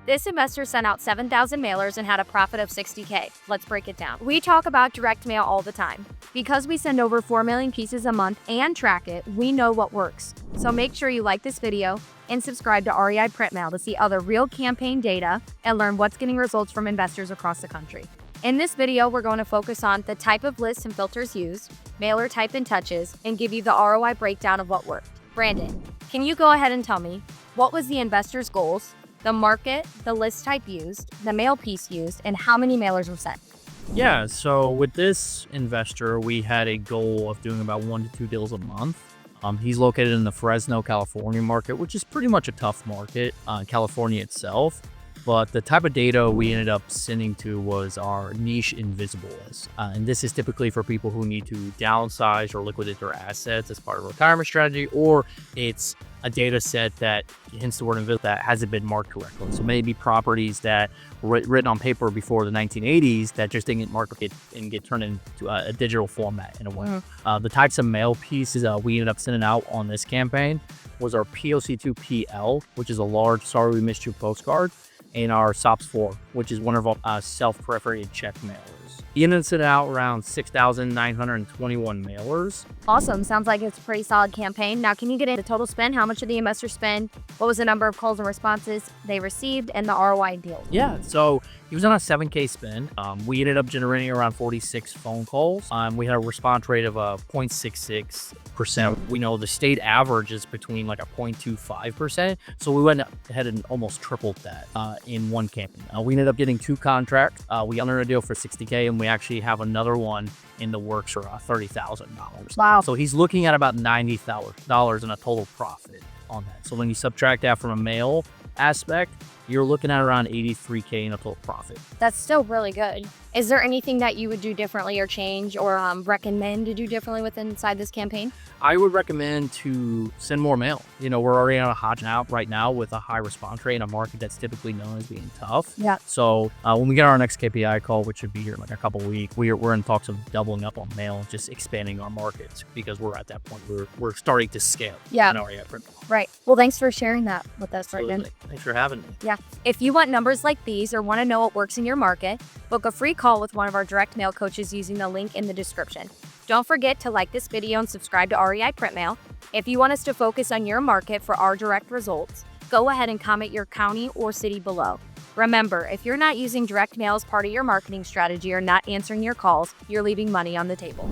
This investor sent out 7,000 mailers and had a profit of $60K. Let's break it down. We talk about direct mail all the time. Because we send over 4 million pieces a month and track it, we know what works. So make sure you like this video and subscribe to REIPrintMail to see other real campaign data and learn what's getting results from investors across the country. In this video, we're going to focus on the type of lists and filters used, mailer type and touches, and give you the ROI breakdown of what worked. Brandon, can you go ahead and tell me, what was the investor's goals, the market, the list type used, the mail piece used, and how many mailers were sent? Yeah, so with this investor, we had a goal of doing about 1 to 2 deals a month. He's located in the Fresno, California market, which is pretty much a tough market, California itself. But the type of data we ended up sending to was our niche invisible list. And this is typically for people who need to downsize or liquidate their assets as part of a retirement strategy, or it's a data set that, hence the word invisible, that hasn't been marked correctly. So maybe properties that were written on paper before the 1980s that just didn't get marked and get turned into a digital format in a way. The types of mail pieces we ended up sending out on this campaign was our POC2PL, which is a large Sorry We Missed You postcard, and our SOPS4, which is one of our self-perforated check mailers. He ended up sending out around 6,921 mailers. Awesome. Sounds like it's a pretty solid campaign. Now, can you get into the total spend? How much did the investor spend? What was the number of calls and responses they received, and the ROI deal? Yeah, so he was on a 7K spend. We ended up generating around 46 phone calls. We had a response rate of 0.66%. We know the state average is between like a 0.25%. So we went ahead and almost tripled that in one campaign. We ended up getting 2 contracts. We entered a deal for 60K, and we actually have another one in the works for $30,000. Wow. So he's looking at about $90,000 in a total profit on that. So when you subtract that from a mail aspect, you're looking at around 83K in a total profit. That's still really good. Is there anything that you would do differently or change or recommend to do differently inside this campaign? I would recommend to send more mail. You know, we're already on a hot out right now with a high response rate in a market that's typically known as being tough. Yeah. So when we get our next KPI call, which should be here in like a couple of weeks, we're in talks of doubling up on mail, just expanding our markets, because we're at that point where we're starting to scale. Yeah. In our print. Right. Well, thanks for sharing that with us, Brandon. Thanks for having me. Yeah. If you want numbers like these or want to know what works in your market, book a free call with one of our direct mail coaches using the link in the description. Don't forget to like this video and subscribe to REIPrintMail. If you want us to focus on your market for our direct results, go ahead and comment your county or city below. Remember, if you're not using direct mail as part of your marketing strategy or not answering your calls, you're leaving money on the table.